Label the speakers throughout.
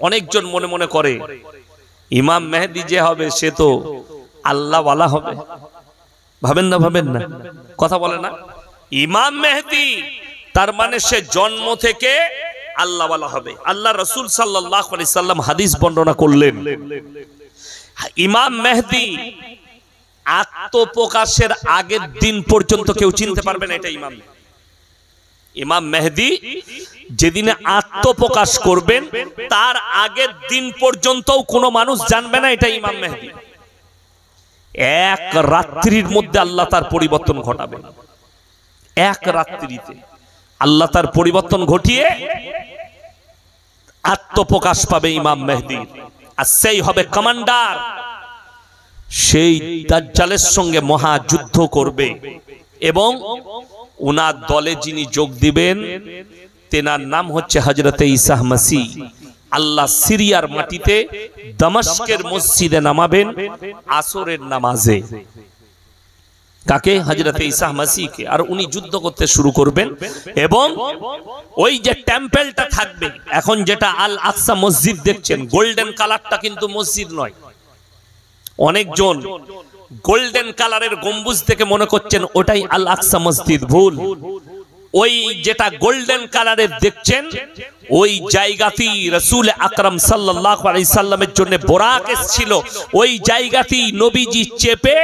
Speaker 1: অনেকজন মনে মনে করে ইমাম মেহেদী যে হবে সে তো আল্লাহ ওয়ালা হবে। ভাবেন না কথা বলে না, ইমাম মেহেদী তার মানে সে জন্ম থেকে আল্লাহ ওয়ালা হবে। আল্লাহ রাসূল সাল্লাল্লাহু আলাইহি সাল্লাম হাদিস বর্ণনা করলেন, ইমাম মেহেদী আত্মপ্রকাশের আগের দিন পর্যন্ত কেউ চিনতে পারবে না এটা ইমাম। ইমাম মেহেদী যেদিনে আত্মপ্রকাশ করবেন তার আগের দিন পর্যন্ত কোনো মানুষ জানবে না এটা ইমাম মেহেদী। এক রাত্রির মধ্যে আল্লাহ তার পরিবর্তন ঘটাবেন, এক রাত্রিতে আল্লাহ তার পরিবর্তন ঘটিয়ে আত্মপ্রকাশ পাবে ইমাম মেহেদী। আর সেই হবে কমান্ডার, সেই দাজ্জালের সঙ্গে মহাযুদ্ধ করবে এবং উনার দলে যিনি যোগ দিবেন তেনার নাম হচ্ছে হযরতে ঈসা মসীহ। আল্লাহ সিরিয়ার মাটিতে দামেস্কের মসজিদে নামাবেন আসরের নামাজে। কাকে? হযরতে ঈসা মসীহকে। আর উনি যুদ্ধ করতে শুরু করবেন এবং ওই যে টেম্পলটা থাকবে, এখন যেটা আল আকসা মসজিদ দেখছেন, গোল্ডেন কালারটা কিন্তু মসজিদ নয়। অনেকজন গোল্ডেন কালারের গম্বুজ থেকে মনে করছেন ওটাই আল আকসা মসজিদ, ভুল। ওই যেটা গোল্ডেন কালারের দেখছেন ওই জায়গাতেই রাসূল আকরাম সাল্লাল্লাহু আলাইহি সাল্লামের জন্য বোরাক এসেছিল। ওই জায়গাতেই নবীজি চেপে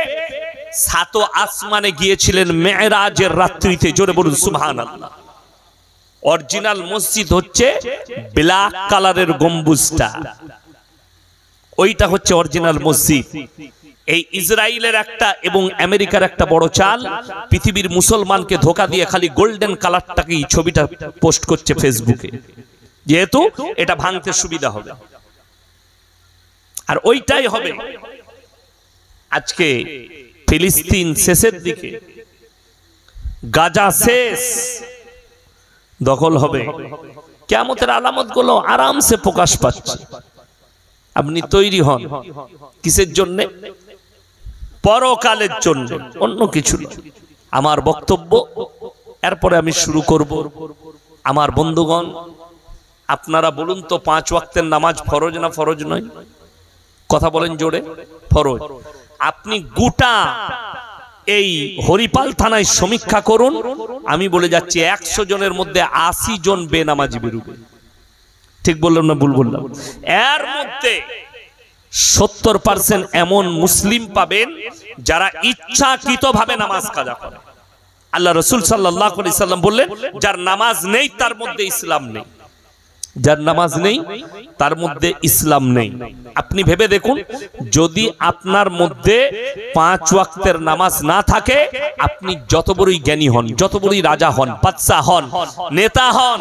Speaker 1: সাত আসমানে গিয়েছিলেন মেরাজের রাত্রিতে। জোরে বলুন সুবহানাল্লাহ। অরিজিনাল মসজিদ হচ্ছে ব্ল্যাক কালারের গম্বুজটা, ওইটা হচ্ছে অরিজিনাল মসজিদ। এই ইসরায়েলের একটা এবং আমেরিকার একটা বড় চাল, পৃথিবীর মুসলমানকে ধোঁকা দিয়ে খালি গোল্ডেন কালারটাকেই ছবিটা পোস্ট করছে ফেসবুকে, যেহেতু এটা ভাঙতে সুবিধা হবে। আর ওইটাই হবে আজকে ফিলিস্তিন শেষের দিকে, গাজা শেষ, দখল হবে। কিয়ামতের আলামতগুলো আরামসে প্রকাশ পাচ্ছে। আপনি তৈরি হন কিসের জন্য? পরকালের জন্য, অন্য কিছু না। আমার বক্তব্য এরপরে আমি শুরু করব। আমার বন্ধুগণ, আপনারা বলুন তো 5 ওয়াক্তের নামাজ ফরজ না ফরজ নয়? কথা বলেন জোরে। ফরজ। আপনি গোটা এই হরিপাল থানায় সমীক্ষা করুন, আমি বলে যাচ্ছি 100 জনের মধ্যে 80 জন বেনামাজি বেরোবে। ঠিক বললাম না ভুল বললাম? এর মধ্যে 70% এমন মুসলিম পাবেন যারা ইচ্ছাকৃতভাবে নামাজ কাজা করে। আল্লাহ রাসূল সাল্লাল্লাহু আলাইহি সাল্লাম বললেন, যার নামাজ নেই তার মধ্যে ইসলাম নেই। যার নামাজ নেই তার মধ্যে ইসলাম নেই। আপনি ভেবে দেখুন, যদি আপনার মধ্যে 5 ওয়াক্তের নামাজ না থাকে, আপনি যত বড়ই জ্ঞানী হন, যত বড়ই রাজা হন, বাদশা হন, নেতা হন,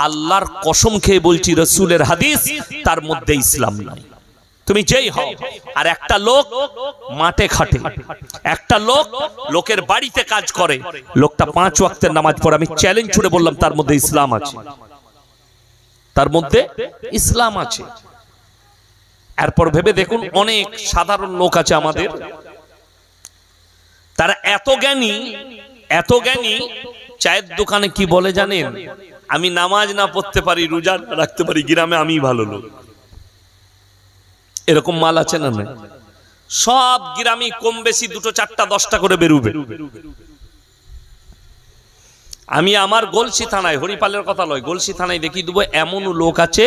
Speaker 1: আল্লাহর কসম খেয়ে বলছি, রাসূলের হাদিস, তার মধ্যে ইসলাম নাই। তুমি যেই হও। আর একটা লোক মাঠে খাটে, একটা লোক লোকের বাড়িতে কাজ করে, লোকটা 5 ওয়াক্তের নামাজ পড়ে, আমি চ্যালেঞ্জ ছুড়ে বললাম তার মধ্যে ইসলাম আছে, তার মধ্যে ইসলাম আছে। এরপর ভেবে দেখুন, অনেক সাধারণ লোক আছে আমাদের, তারা এত জ্ঞানী, চায়ের দোকানে কি বলে জানেন? আমি নামাজ না পড়তে পারি, রোজা রাখতে পারি, গ্রামে আমি ভালো লোক। এরকম মাল আছে না? না, সব গ্রামে কম বেশি 2, 4, 10টা করে বেরোবে। আমি আমার গলসি থানায়, হরিপালের কথা লয়, গলসি থানায় দেখিয়ে দেবো, এমন লোক আছে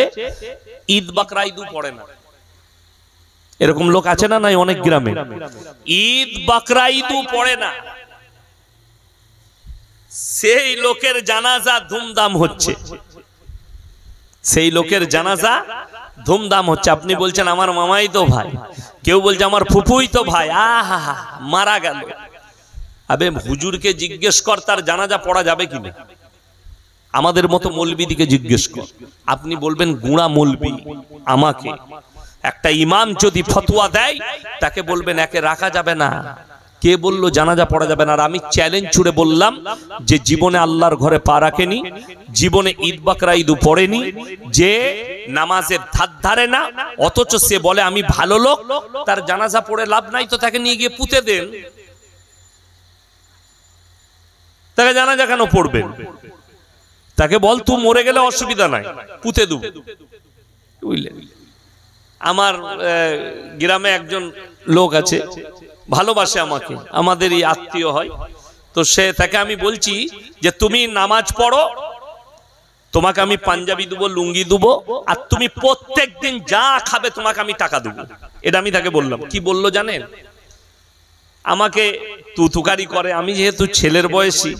Speaker 1: ঈদ বাকরা ঈদও পড়ে না। এরকম লোক আছে না? নাই, অনেক গ্রামে ঈদ বাকরা ঈদও পড়ে না। সেই লোকের জানাজা ধুমধাম হচ্ছে, সেই লোকের জানাজা ধুমধাম হচ্ছে। আপনি বলছেন আমার মামাই তো ভাই, কেউ বলছে আমার ফুফুই তো ভাই, আহা মারা গেল। আবে হুজুরকে জিজ্ঞেস কর তার জানাজা পড়া যাবে কিনা, আমাদের মতো মৌলবীদিকে জিজ্ঞেস কর। আপনি বলবেন গুঁড়া মৌলবী। আমাকে একটা ইমাম যদি ফতোয়া দেয়, তাকে বলবেন একে রাখা যাবে না। কে বললো জানাজা পড়া যাবে না? আর আমি চ্যালেঞ্জ ছুড়ে বললাম যে জীবনে আল্লাহর ঘরে পা রাখেনি, জীবনে ঈদ বাকরা ঈদ পড়েনি, যে নামাজের ধার ধারে না, অথচ সে বলে আমি ভালো লোক, তার জানাজা পড়ে লাভ নাই, তো তাকে নিয়ে গিয়ে পুঁতে দেন। তাকে জানাজা কেন পড়বেন? তাকে বল তুই মরে গেলে অসুবিধা নাই, পুঁতে দেব। বুঝলেন? আমার গ্রামে একজন লোক আছে, ভালোবাসে আমাকে, আমাদেরই আত্মীয় হয়। তো সে তাকে আমি বলছি যে তুমি নামাজ পড়ো, তোমাকে আমি পাঞ্জাবি দেবো, লুঙ্গি দেবো, আর তুমি প্রত্যেক দিন যা খাবে তোমাকে আমি টাকা দেবো। এটা আমি তাকে বললাম। কি বললো জানেন? আমাকে তুতুকারি করে। আমি যেহেতু ছেলের বয়সী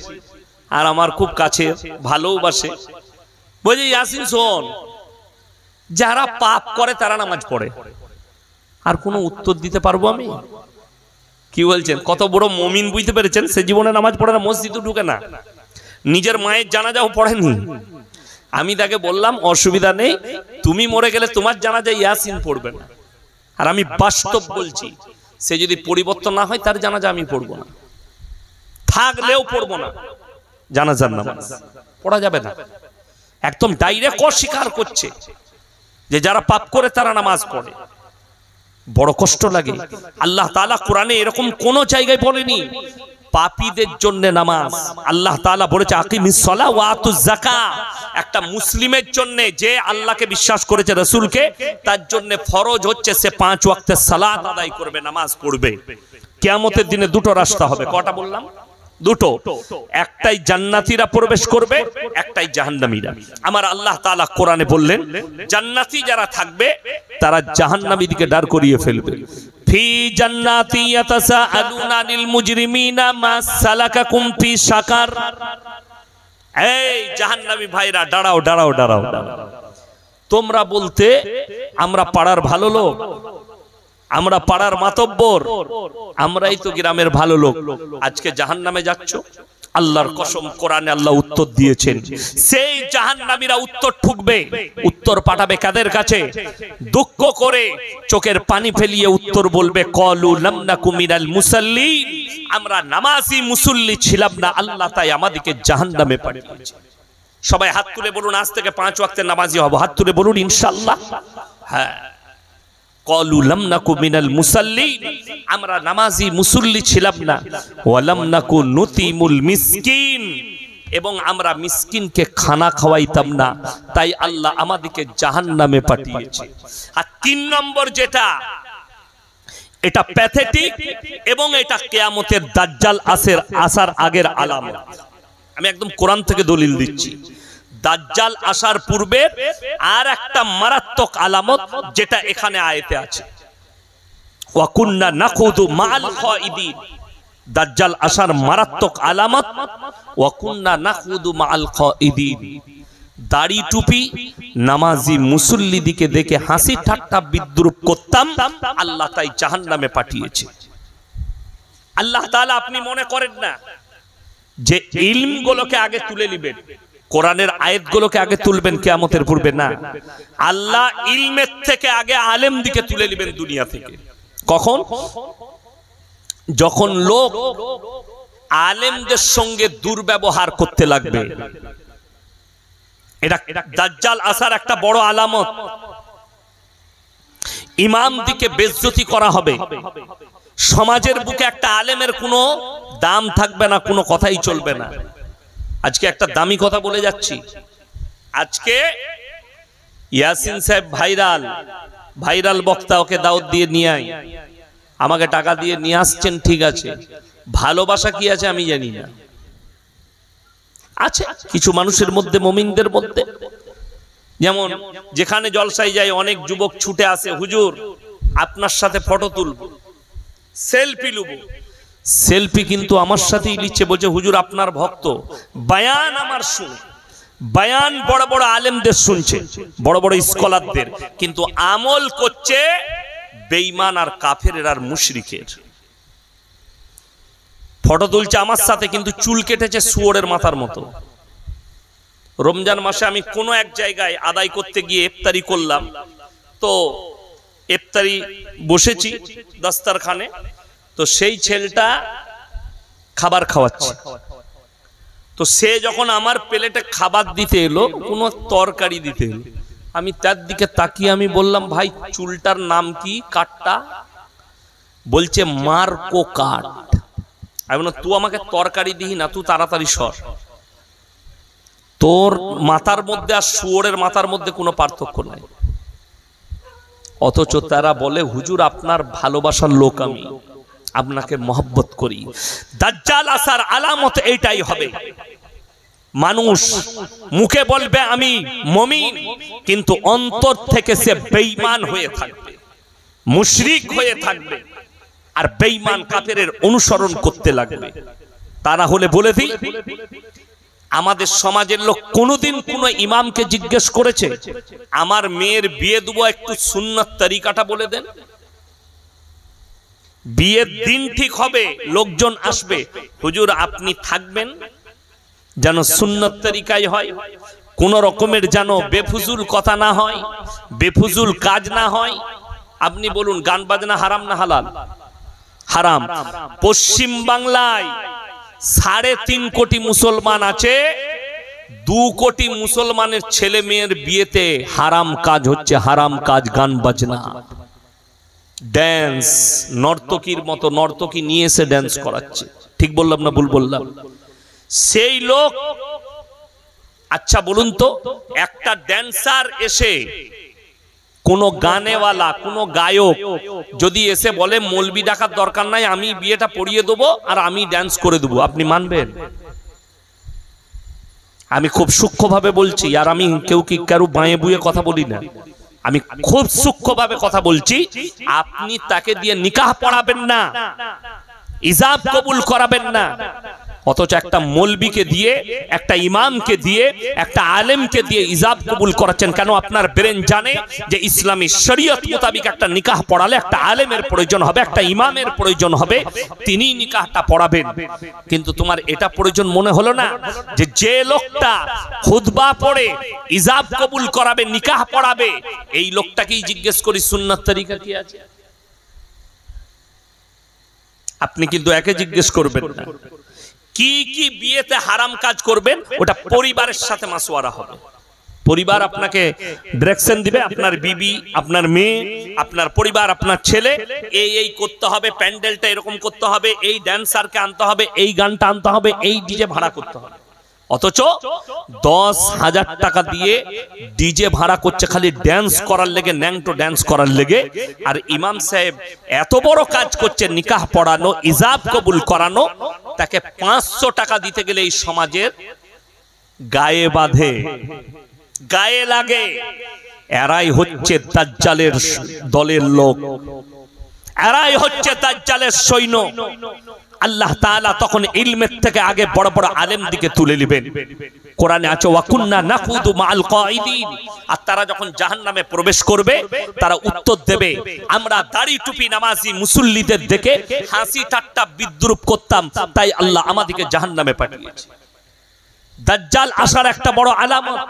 Speaker 1: আর আমার খুব কাছে, ভালোবাসে, বলছি ইয়াসিন শোন, যারা পাপ করে তারা নামাজ পড়ে। আর কোনো উত্তর দিতে পারবো আমি? কি বলছেন? কত বড় মুমিন বুঝতে পেরেছেন? সে জীবনে নামাজ পড়ে না, মসজিদে ঢুকে না, নিজের মায়ের জানাজাও পড়েনি। আমি তাকে বললাম অসুবিধা নেই, তুমি মরে গেলে তোমার জানাজা ইয়াসিন পড়বে না। আর আমি বাস্তব বলছি, সে যদি পরিবর্তন না হয় তার জানাজা আমি পড়বো না, থাকলেও পড়বো না। জানাজার নামাজ পড়া যাবে না। একদম ডাইরেক্ট অস্বীকার করছে যে যারা পাপ করে তারা নামাজ পড়ে। বড় কষ্ট লাগে। আল্লাহ তাআলা কোরআনে এরকম কোন জায়গায় বলেনি পাপীদের জন্য নামাজ। আল্লাহ তাআলা বলেছে আকিমিস সালাহ ওয়া আতুজ যাকাত। একটা মুসলিমের জন্য, যে আল্লাহকে বিশ্বাস করেছে, রাসূলকে, তার জন্য ফরজ হচ্ছে সে 5 ওয়াক্তের সালাত আদায় করবে, নামাজ পড়বে। কিয়ামতের দিনে দুটো রাস্তা হবে। কটা বললাম? দুটো। একটাই জান্নাতীরা প্রবেশ করবে, একটাই জাহান্নামীরা। আমার আল্লাহ তাআলা কোরআনে বললেন জান্নাতী যারা থাকবে তারা জাহান্নামী দিকে দাঁড় করিয়ে ফেলবে। ফি জান্নাতি ইয়াতাসাআলুনা আনিল মুজরিমিনা মা সালাকাকুম ফি সাকার। এই জাহান্নামী ভাইরা দাঁড়াও দাঁড়াও দাঁড়াও, তোমরা বলতে আমরা পাড়ার ভালো লোক, আমরা পাড়ার মাতব্বর, আমরাই তো গ্রামের ভালো লোক, আজকে জাহান্নামে যাচ্ছ? আল্লাহর কসম কোরআনে আল্লাহ উত্তর দিয়েছেন। সেই জাহান্নামীরা উত্তর ঠুকবে, উত্তর পাঠাবে কাদের কাছে? দুঃখ করে চোখের পানি ফেলিয়ে উত্তর বলবে ক্বালু লাম নাকু মিনাল মুসাল্লিন, আমরা নামাজি মুসল্লি ছিলাম না, আল্লাহ তাই আমাদেরকে জাহান্নামে পাঠিয়েছে। সবাই হাত তুলে বলুন আজ থেকে 5 ওয়াক্তের নামাজি হব। হাত তুলে বলুন ইনশাআল্লাহ। হ্যাঁ, ক্বালু লাম নাকু মিনাল মুসাল্লিন, আমরা নামাজি মুসল্লি ছিলাম না। ওয়া লাম নাকু নুতিমুল মিসকিন, এবং আমরা মিসকিনকে খানা খাওয়াইতাম না, তাই আল্লাহ আমাদেরকে জাহান্নামে পাঠিয়েছে। আর 3 নম্বর যেটা, এটা প্যাথেটিক এবং এটা কিয়ামতের দাজ্জাল আসার আগের আলামত। আমি একদম কোরআন থেকে দলিল দিচ্ছি। দাজ্জাল আসার পূর্বে আর একটা মারাত্মক আলামত যেটা এখানে আয়াতে আছে, ওয়া কুননা নাখুদু মাআল খাইদিন। দাজ্জাল আসার মারাত্মক আলামত ওয়া কুননা নাখুদু মাআল খাইদিন। দাড়ি টুপি নামাজি মুসল্লি দিকে দেখে হাসি ঠাট্টা বিদ্রুপ করতাম, আল্লাহ তাই জাহান্নামে পাঠিয়েছে। আল্লাহ তাআলা আপনি মনে করেন না যে ইলমগুলোকে আগে তুলে নেবেন, কোরআনের আয়াতগুলোকে আগে তুলবেন কিয়ামতের পূর্বে? না, আল্লাহ ইলমের থেকে আগে আলেম দিকে তুলে নেবেন দুনিয়া থেকে। কখন? যখন লোক আলেমদের সঙ্গে দুর্ব্যবহার করতে লাগবে। এটা দাজ্জাল আসার একটা বড় আলামত। ইমাম দিকে বেইজ্জতি করা হবে, সমাজের বুকে একটা আলেমের কোনো দাম থাকবে না, কোনো কথাই চলবে না। আজকে একটা দামি কথা বলে যাচ্ছি, আজকে ইয়াসিন সাহেব ভাইরাল বক্তা, ওকে দাওয়াত দিয়ে নিয়ে আয়, আমাকে টাকা দিয়ে নিয়ে আসছেন, ঠিক আছে, ভালোবাসা কি আছে আমি জানি না। আছে কিছু মানুষের মধ্যে, মুমিনদের মধ্যে, যেমন যেখানে জলসায় যায় অনেক যুবক ছুটে আসে, হুজুর আপনার সাথে ফটো তুলব, সেলফি লুব। সেলফি কিন্তু আমার সাথেই লিখছে, বলছে হুজুর আপনার ভক্ত, বয়ান আমার শুনে, বয়ান বড় বড় আলেমদের শুনছে, বড় বড় স্কলারদের, কিন্তু আমল করছে বেঈমান আর কাফের আর মুশরিকের। ফটো তুলছে আমার সাথে, কিন্তু চুল কেটেছে শুয়োরের মাথার মতো। রমজান মাসে আমি কোনো এক জায়গায় আদায় করতে গিয়ে ইফতারি করলাম, তো ইফতারি বসেছি দস্তরখানে, তো সেই ছেলেটা খাবার খাওয়াচ্ছে, তো সে যখন আমার প্লেটে খাবার দিতে এলো, কোনো তরকারি দিতে এলো, আমি তার দিকে তাকিয়ে আমি বললাম ভাই চুলটার নাম কি, কাটটা? বলছে মার্কো কাট। আমি বললাম তুই আমাকে তরকারি দিই না, তুই তাড়াতাড়ি সর, তোর মাথার মধ্যে আর শুয়োরের মাথার মধ্যে কোনো পার্থক্য নাই। অথচ তারা বলে হুজুর আপনার ভালোবাসার লোক, আমি আপনাকে মহব্বত করি। দাজ্জাল আসার আলামত এইটাই হবে, মানুষ মুখে বলবে আমি মুমিন, কিন্তু অন্তর থেকে সে বেঈমান হয়ে থাকবে, মুশরিক হয়ে থাকবে, আর বেঈমান কাফেরের অনুসরণ করতে লাগবে। তারা হলে বলে দিই, আমাদের সমাজের লোক কোনোদিন কোন ইমামকে জিজ্ঞেস করেছে আমার মেয়ের বিয়ে দেবো, একটু সুন্নাত তরিকাটা বলে দেন? বিয়ের দিন ঠিক হবে, লোকজন আসবে, হুজুর আপনি থাকবেন যেন সুন্নাত তরিকায় হয়, কোন রকমের যেন বেফুজুল কথা না হয়, বেফুজুল কাজ না হয়। আপনি বলুন গান বাজনা হারাম না হালাল? হারাম। পশ্চিম বাংলায় 3.5 কোটি মুসলমান আছে, 2 কোটি মুসলমানের ছেলে মেয়ের বিয়েতে হারাম কাজ হচ্ছে, হারাম কাজ, গান বাজনা, ড্যান্স, নর্তকীর মতো নর্তকী নিয়ে এসে ড্যান্স করাচ্ছে। ঠিক বললাম না ভুল বললাম? সেই লোক, আচ্ছা বলুন তো, একটা ড্যান্সার এসে, কোন গানেওয়ালা, কোন গায়ক যদি এসে বলে মৌলবি ডাকার দরকার নাই, আমি বিয়েটা পড়িয়ে দেবো আর আমি ড্যান্স করে দেবো, আপনি মানবেন? আমি খুব সূক্ষ্মভাবে বলছি, আর আমি কেউ কি কারো বাঁয়ে বুয়ে কথা বলি না, আমি খুব সূক্ষ্মভাবে কথা বলছি। আপনি তাকে দিয়ে নিকাহ পড়াবেন না, ইজাব কবুল করাবেন না, অথচ একটা মৌলবীকে দিয়ে, একটা ইমামকে দিয়ে, একটা আলেমকে দিয়ে ইজাব কবুল করাচ্ছেন। কেন? আপনার ব্রেন জানে যে ইসলামী শরীয়ত মোতাবেক একটা নিকাহ পড়ালে একটা আলেমের প্রয়োজন হবে, একটা ইমামের প্রয়োজন হবে, তিনি নিকাহটা পড়াবেন। কিন্তু তোমার এটা প্রয়োজন মনে হলো না যে যে লোকটা খুতবা পড়ে ইজাব কবুল করাবে, নিকাহ পড়াবে, এই লোকটাকেই জিজ্ঞেস করি সুন্নাত তরিকা কি আছে? আপনি কিন্তু একে জিজ্ঞেস করবেন না কি কি বিয়েতে হারাম কাজ করবেন, ওটা পরিবারের সাথে মাসওয়ারা হবে। পরিবার আপনাকে ডিরেকশন দিবে, আপনার বিবি, আপনার মেয়ে, আপনার পরিবার, আপনার ছেলে, এই করতে হবে, প্যান্ডেলটা এরকম করতে হবে, এই ড্যান্সারকে আনতে হবে, এই গানটা আনতে হবে, এই ডিজে ভাড়া করতে হবে। অথচ 10,000 টাকা দিয়ে ডিজে ভাড়া করছে খালি ড্যান্স করার লেগে, ন্যাংটো ড্যান্স করার লেগে। আর ইমাম সাহেব এত বড় কাজ করছে, নিকাহ পড়ানো, ইজাব কবুল করানো, তাকে 500 টাকা দিতে গেলে এই সমাজের গায়ে বাঁধে, গায়ে লাগে। এরাই হচ্ছে দাজ্জালের দলের লোক, এরাই হচ্ছে দাজ্জালের সৈন্য। আল্লাহ তাআলা তখন ইলমের থেকে আগে বড় বড় আলেম দিকে তুলে নেবেন। কোরআনে আছে ওয়াকুন্না নাকুদু মাআল কাঈদিন। আর তারা যখন জাহান্নামে প্রবেশ করবে, তারা উত্তর দেবে আমরা দাড়ি টুপি নামাজি মুসল্লিদের দেখে হাসি ঠাট্টা বিদ্রুপ করতাম, তাই আল্লাহ আমাদেরকে জাহান্নামে পাঠিয়েছে। দাজ্জাল আসার একটা বড় আলামত।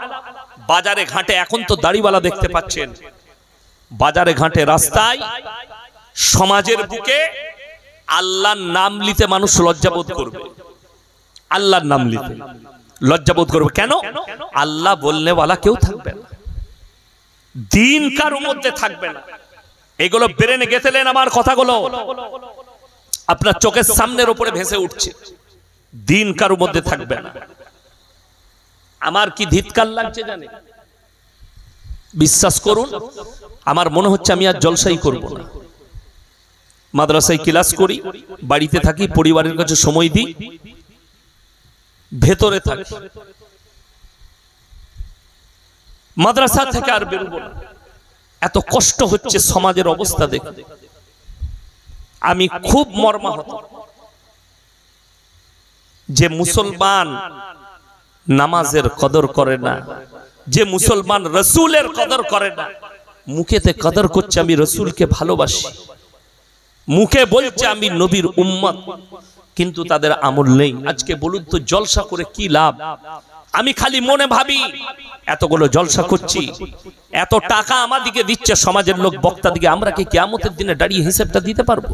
Speaker 1: বাজারে ঘাটে এখন তো দাড়িওয়ালা দেখতে পাচ্ছেন, বাজারে ঘাটে, রাস্তায়, সমাজের বুকে আল্লাহর নাম নিতে মানুষ লজ্জাবোধ করবে। আল্লাহর নাম নিতে লজ্জাবোধ করবে। কেন? আল্লাহ বলনেওয়ালা কেউ থাকবে না, দিন কারোর মধ্যে থাকবে না। এগুলো ব্রেনে গেঁথেলেন আমার কথাগুলো, আপনার চোখের সামনের উপরে ভেসে উঠছে, দিন কারোর মধ্যে থাকবে না। আমার কি ধিৎকার লাগছে জানে? বিশ্বাস করুন, আমার মনে হচ্ছে আমি আর জলসাই করব না। মাদ্রাসায় ক্লাস করি, বাড়িতে থাকি, পরিবারের কাছে সময় দিই, ভেতরে থাকি, মাদ্রাসা থেকে আর বেরোবো না। এত কষ্ট হচ্ছে সমাজের অবস্থা দেখে, আমি খুব মর্মাহত যে মুসলমান নামাজের কদর করে না, যে মুসলমান রসুলের কদর করে না। মুখেতে কদর করছে আমি রসুলকে ভালোবাসি, মুখে বলছে আমি নবীর উম্মত, কিন্তু তাদের আমল নেই। আজকে বলুন তো জলসা করে কি লাভ? আমি খালি মনে ভাবি এতগুলো জলসা করছি, এত টাকা আমাদিকে দিচ্ছে সমাজের লোক, বক্তা দিকে, আমরা কি কিয়ামতের দিনে দাঁড়িয়ে হিসাবটা দিতে পারবো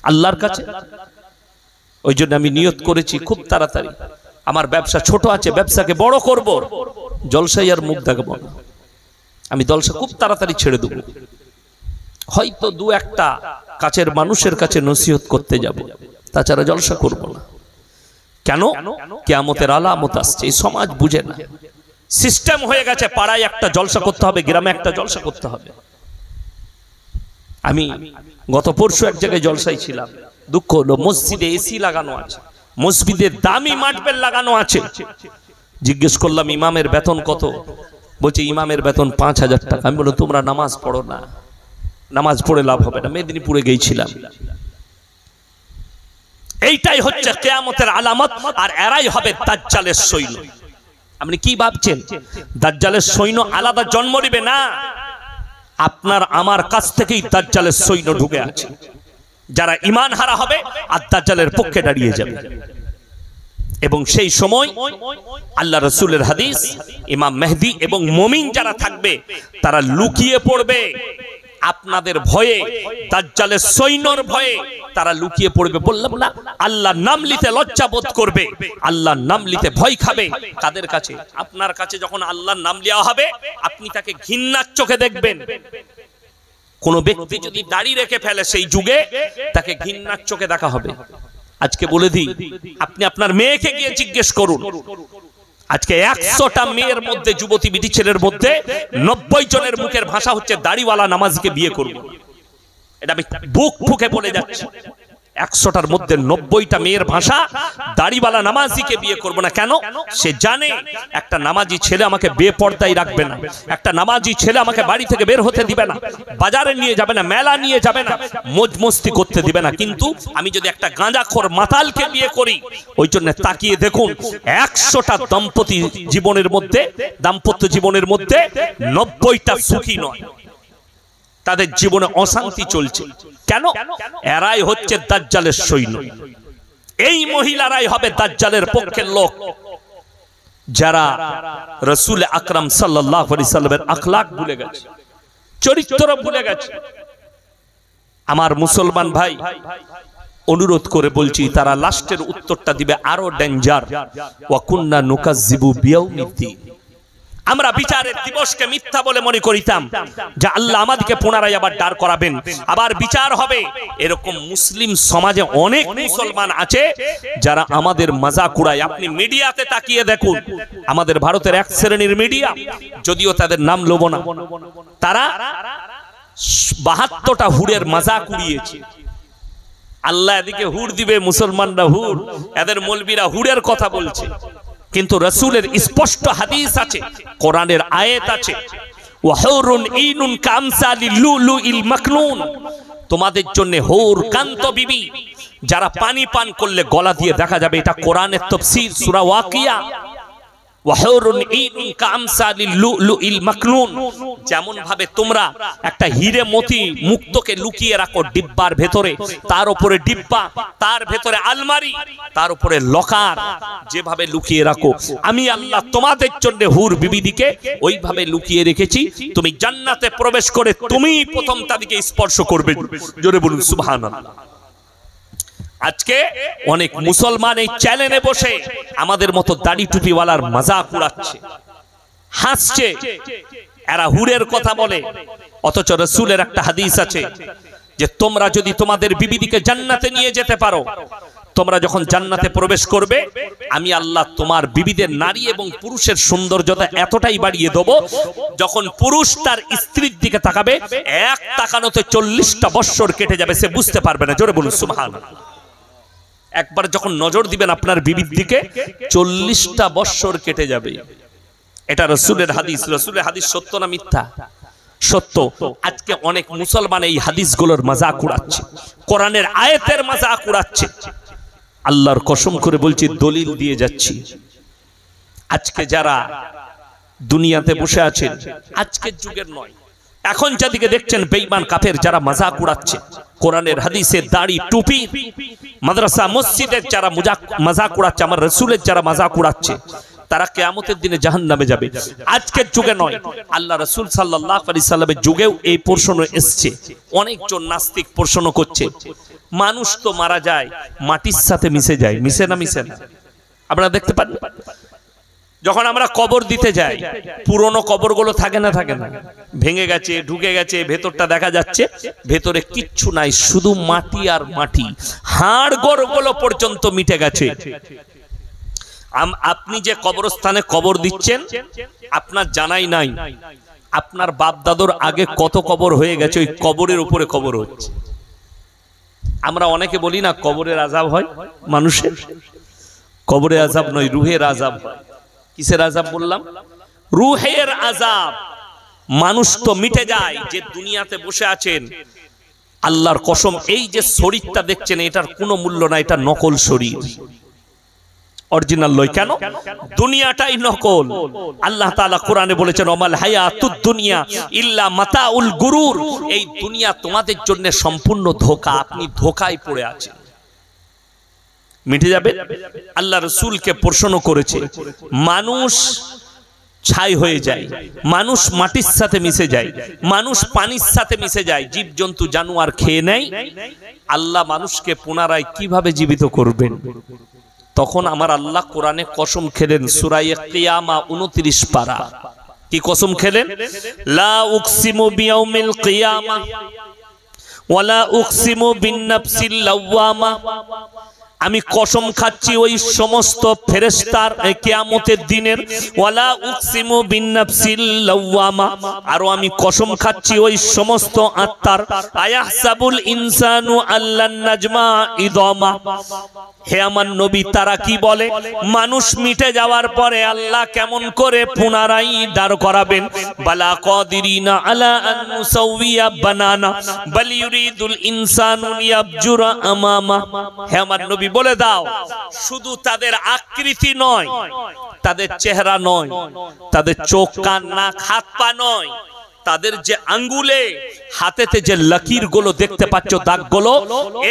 Speaker 1: আল্লাহর কাছে? ওই জন্য আমি নিয়ত করেছি খুব তাড়াতাড়ি, আমার ব্যবসা ছোট আছে, ব্যবসাকে বড় করব, জলসাই আর মুখ দেখাবো না। আমি জলসা খুব তাড়াতাড়ি ছেড়ে দেবো, হয়তো 2-1টা কাছের মানুষের কাছে নসিহত করতে যাব, তাছাড়া জলসা করব না। কেন? কিয়ামতের আলামত আসছে, এই সমাজ বুঝে না। সিস্টেম হয়ে গেছে, পাড়ায় একটা জলসা করতে হবে, গ্রামে একটা জলসা করতে হবে। আমি গত পরশু এক জায়গায় জলসায় ছিলাম, দুঃখ হলো মসজিদে এসি লাগানো আছে, মসজিদে দামি মার্বেল লাগানো আছে। জিজ্ঞেস করলাম ইমামের বেতন কত? বলছে ইমামের বেতন 5000 টাকা। আমি বললাম তোমরা নামাজ পড়ো না, নামাজ পড়ে লাভ হবে না। মেদিনীপুরে গিয়েছিলাম। এইটাই হচ্ছে কিয়ামতের আলামত, আর এরাই হবে দাজ্জালের সৈন্য। আপনি কি ভাবছেন দাজ্জালের সৈন্য আলাদা জন্ম নেবে? না, আপনার আমার কাছ থেকেই দাজ্জালের সৈন্য ঢুকে আছে, যারা ঈমান হারা হবে আর দাজ্জালের পক্ষে দাঁড়িয়ে যাবে। এবং সেই সময় আল্লাহ রাসূলের হাদিস, ইমাম মেহদি এবং মুমিন যারা থাকবে তারা লুকিয়ে পড়বে আপনাদের ভয়ে, দাজ্জালের সৈন্যর ভয়ে তারা লুকিয়ে পড়বে। বললাম না, আল্লাহর নাম নিতে লজ্জা বোধ করবে, আল্লাহর নাম নিতে ভয় খাবে। তাদের কাছে, আপনার কাছে যখন আল্লাহর নাম নেওয়া হবে আপনি তাকে ঘৃণার চোখে দেখবেন। কোন ব্যক্তি যদি দাড়ি রেখে ফেলে সেই যুগে তাকে ঘৃণার চোখে দেখা হবে। আজকে বলে দিই, আপনি আপনার মেয়েকে গিয়ে জিজ্ঞেস করুন, আজকে 100টা মেয়ের মধ্যে, যুবতী বিটি ছেলের মধ্যে 90 জনের মুখের ভাষা হচ্ছে দাড়িওয়ালা নামাজিকে বিয়ে করব। এটা আমি বুক ফুঁকে বলে যাচ্ছি। 100টার মধ্যে 90টা মেয়ের ভাষা দাড়িওয়ালা নামাজিকে বিয়ে করব না। কেন? সে জানে একটা নামাজি ছেলে আমাকে বেপরদাই রাখবে না, একটা নামাজি ছেলে আমাকে বাড়ি থেকে বের হতে দিবে না, বাজারে নিয়ে যাবে না, মেলা নিয়ে যাবে না, মौज মস্তি করতে দিবে না। কিন্তু আমি যদি একটা গাঁজাখোর মাতালকে বিয়ে করি, ওই জন্য তাকিয়ে দেখুন 100টা দাম্পত্য জীবনের মধ্যে 90টা সুখী নয়, তাদের জীবনে অশান্তি চলছে। কেন? এরাই হচ্ছে দাজ্জালের সৈন্য। এই মহিলারাই হবে দাজ্জালের পক্ষের লোক, যারা রাসূল আকরাম সাল্লাল্লাহু আলাইহি সাল্লামের আখলাক ভুলে গেছে, চরিত্র ভুলে গেছে। আমার মুসলমান ভাই, অনুরোধ করে বলছি, তারা লাস্টের উত্তরটা দিবে আরো ডেঞ্জার। ওয়া কুন্না নুকাজ্জিবু বিয়াউমিদ্দিন। আমরা বিচারের দিবসকে মিথ্যা বলে মনে করিতাম, যে আল্লাহ আমাদেরকে পুনরায় আবার দাঁড় করাবেন, আবার বিচার হবে। এরকম মুসলিম সমাজে অনেক মুসলমান আছে যারা আমাদের মজাক উড়ায়। আপনি মিডিয়াতে তাকিয়ে দেখুন, আমাদের ভারতের এক শ্রেণীর মিডিয়া, যদিও তাদের নাম লব না, তারা 72টা হুড়ের মজাক উড়িয়েছে। আল্লাহ এদিকে হুড় দিবে, মুসলমানরা হুড়, এদের মৌলবীরা হুড়ের কথা বলছে। কিন্তু রাসূলের স্পষ্ট হাদিস আছে, কোরআনের আয়াত আছে, ওয়াহুরুন ইনুন কামসালিল লুলুইল মাকনুন। তোমাদের জন্য হুর কান্ত বিবি, যারা পানি পান করলে গলা দিয়ে দেখা যাবে। এটা কোরআনের তাফসীর সূরা ওয়াকিয়া। ওয়াহুরুন ইনুন কামসালিল লুলুইল মাকনুন। যেমন ভাবে তোমরা একটা হীরে মতি মুক্তকে লুকিয়ে রাখো ডিব্বার ভেতরে, তার উপরে ডিব্বা, তার ভেতরে আলমারি, তার উপরে লকার, যেভাবে লুকিয়ে রাখো, আমি আল্লাহ তোমাদের জন্য হুর বিবিদিকে ওইভাবে লুকিয়ে রেখেছি। তুমি জান্নাতে প্রবেশ করে তুমি প্রথম তাদেরকে স্পর্শ করবে। জোরে বলুন সুবহানাল্লাহ। আজকে অনেক মুসলমান এই চ্যানেলে বসে আমাদের মতো দাড়ি টুপিওয়ালার মজাক উড়াচ্ছে, হাসছে। এরা হুরের কথা বলে, অথচ রাসূলের একটা হাদিস আছে যে তোমরা যদি তোমাদের বিবিদিকে জান্নাতে নিয়ে যেতে পারো, তোমরা যখন জান্নাতে প্রবেশ করবে, আমি আল্লাহ তোমার বিবিদের নারী এবং পুরুষের সৌন্দর্যতা এতটাই বাড়িয়ে দেব, যখন পুরুষ তার স্ত্রীর দিকে তাকাবে, এক তাকানোতে 40টা বৎসর কেটে যাবে, সে বুঝতে পারবে না। জোরে বলুন সুবহানাল্লাহ। একবার যখন নজর দিবেন আপনার বিবির দিকে, 40টা বৎসর কেটে যাবে। এটা রাসূলের হাদিস। রাসূলের হাদিস সত্য না মিথ্যা? সত্য। আজকে অনেক মুসলমান এই হাদিসগুলোর মজাক উড়াচ্ছে, কোরআনের আয়াতের মজাক উড়াচ্ছে। আল্লাহর কসম করে বলছি, দলিল দিয়ে যাচ্ছি। আজকে যারা দুনিয়াতে বসে আছেন, আজকের যুগের নয়, এখন যাদিকে দেখছেন বেঈমান কাফের যারা মজাক উড়াচ্ছে, কোরআনের হাদিসের দাড়ি টুপি, মাদ্রাসা মসজিদের যারা মজাক উড়াচ্ছে, আমার রাসূলের যারা মজাক উড়াচ্ছে, তারা কিয়ামতের দিনে জাহান্নামে যাবে। আজকের যুগে নয়, আল্লাহ রাসূল সাল্লাল্লাহু আলাইহি সাল্লামের যুগেও এই প্রশ্ন এসেছে। অনেকজন নাস্তিক প্রশ্ন করছে, মানুষ তো মারা যায়, মাটির সাথে মিশে যায়, মিশে না? মিশে না। আপনারা দেখতে পান, যখন আমরা কবর দিতে যাই, পুরনো কবরগুলো থাকে না? থাকে না? ভেঙে গেছে, ঢুকে গেছে, ভেতরটা দেখা যাচ্ছে, ভেতরে কিচ্ছু নাই, শুধু মাটি আর মাটি, হাড় গোড়গুলো পর্যন্ত মিটে গেছে। আপনি যে কবরস্থানে কবর দিচ্ছেন আপনার জানাই নাই, আপনার বাপ দাদুর আগে কত কবর হয়ে গেছে, ওই কবরের উপরে কবর হচ্ছে। আমরা অনেকে বলি না কবরের আযাব হয় মানুষের, কবরের আযাব নয়, রুহের আযাব হয়। কিসের আযাব বললাম? রুহের আযাব। মানুষ তো মিটে যায় যে দুনিয়াতে বসে আছেন, আল্লাহর কসম এই যে শরীরটা দেখছেন এটার কোনো মূল্য নাই, এটা নকল শরীর, অরিজিনাল নয়। কেন? দুনিয়াটাই নকল। আল্লাহ তাআলা কোরআনে বলেছেন ওমাল হায়াতুদ দুনিয়া ইল্লা মাতাউল গুরুর, এই দুনিয়া তোমাদের জন্য সম্পূর্ণ ধোঁকা, আপনি ধোঁকায় পড়ে আছেন। মিটে যাবে। আল্লাহ রাসূলকে প্রশ্ন করেছে, মানুষ ছাই হয়ে যায়, মানুষ মাটির সাথে মিশে যায়, মানুষ পানির সাথে মিশে যায়, জীবজন্তু জানোয়ার খেয়ে নেয়, আল্লাহ মানুষকে পুনরায় কিভাবে জীবিত করবেন? তখন আমার আল্লাহ কোরআনে কসম খেলেন, সূরা কিয়ামা 29 পারা। কি কসম খেলেন? লা উকসিমু বিয়াউমিল কিয়ামা ওয়ালা উকসিমু বিন-নাফসিল লাওয়ামা, আমি কসম খাচ্ছি ওই সমস্ত ফেরেশতার কিয়ামতের দিনের, ওয়ালা উকসিমু বিন-নাফসিল লাওয়ামা, আর আমি কসম খাচ্ছি ওই সমস্ত আত্মার, আয়াহসাবুল ইনসানু আল্লান নাজমা ইদামা। হে আমার নবী, তারা কি বলে মানুষ মিটে যাওয়ার পরে আল্লাহ কেমন করে পুনরায় দাঁড় করাবেন? বালা কাদিরিনা আলা আন নুসাউইয়া বানানা বাল ইউরিদুল ইনসানু লিয়াবজুরা আমামা। হে আমার নবী বলে দাও, শুধু তাদের আকৃতি নয়, তাদের চেহারা নয়, তাদের চোখ কান নাক হাত পা নয়, তাদের যে আঙ্গুলে হাতেতে যে লকির গুলো দেখতে পাচ্ছ, দাগগুলো,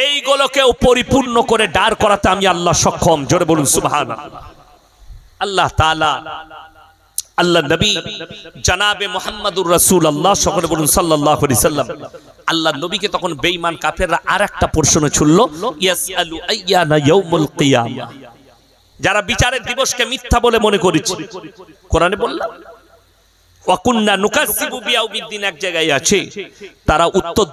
Speaker 1: এইগুলোকেও পরিপূর্ণ করে দাঁড় করাতে আমি আল্লাহ সক্ষম। জোরে বলুন সুবহানাল্লাহ। আল্লাহ তাআলা আল্লাহ নবী জনাবে মুহাম্মদুর রাসূলুল্লাহ, সকলে বলুন সাল্লাল্লাহু আলাইহি সাল্লাম, আল্লাহ নবীকে তখন বেঈমান কাফেররা আরেকটা প্রশ্ন ছুড়ল, ইয়াসআলু আইয়ানা ইয়াউমুল কিয়ামা, যারা বিচারের দিবসকে মিথ্যা বলে মনে করেছে। কোরআনে বললাম ওয়াকুন্না নুকাসসিবু বিয়াউমিদ্দিন, এক জায়গায় আছে, তারা উত্তর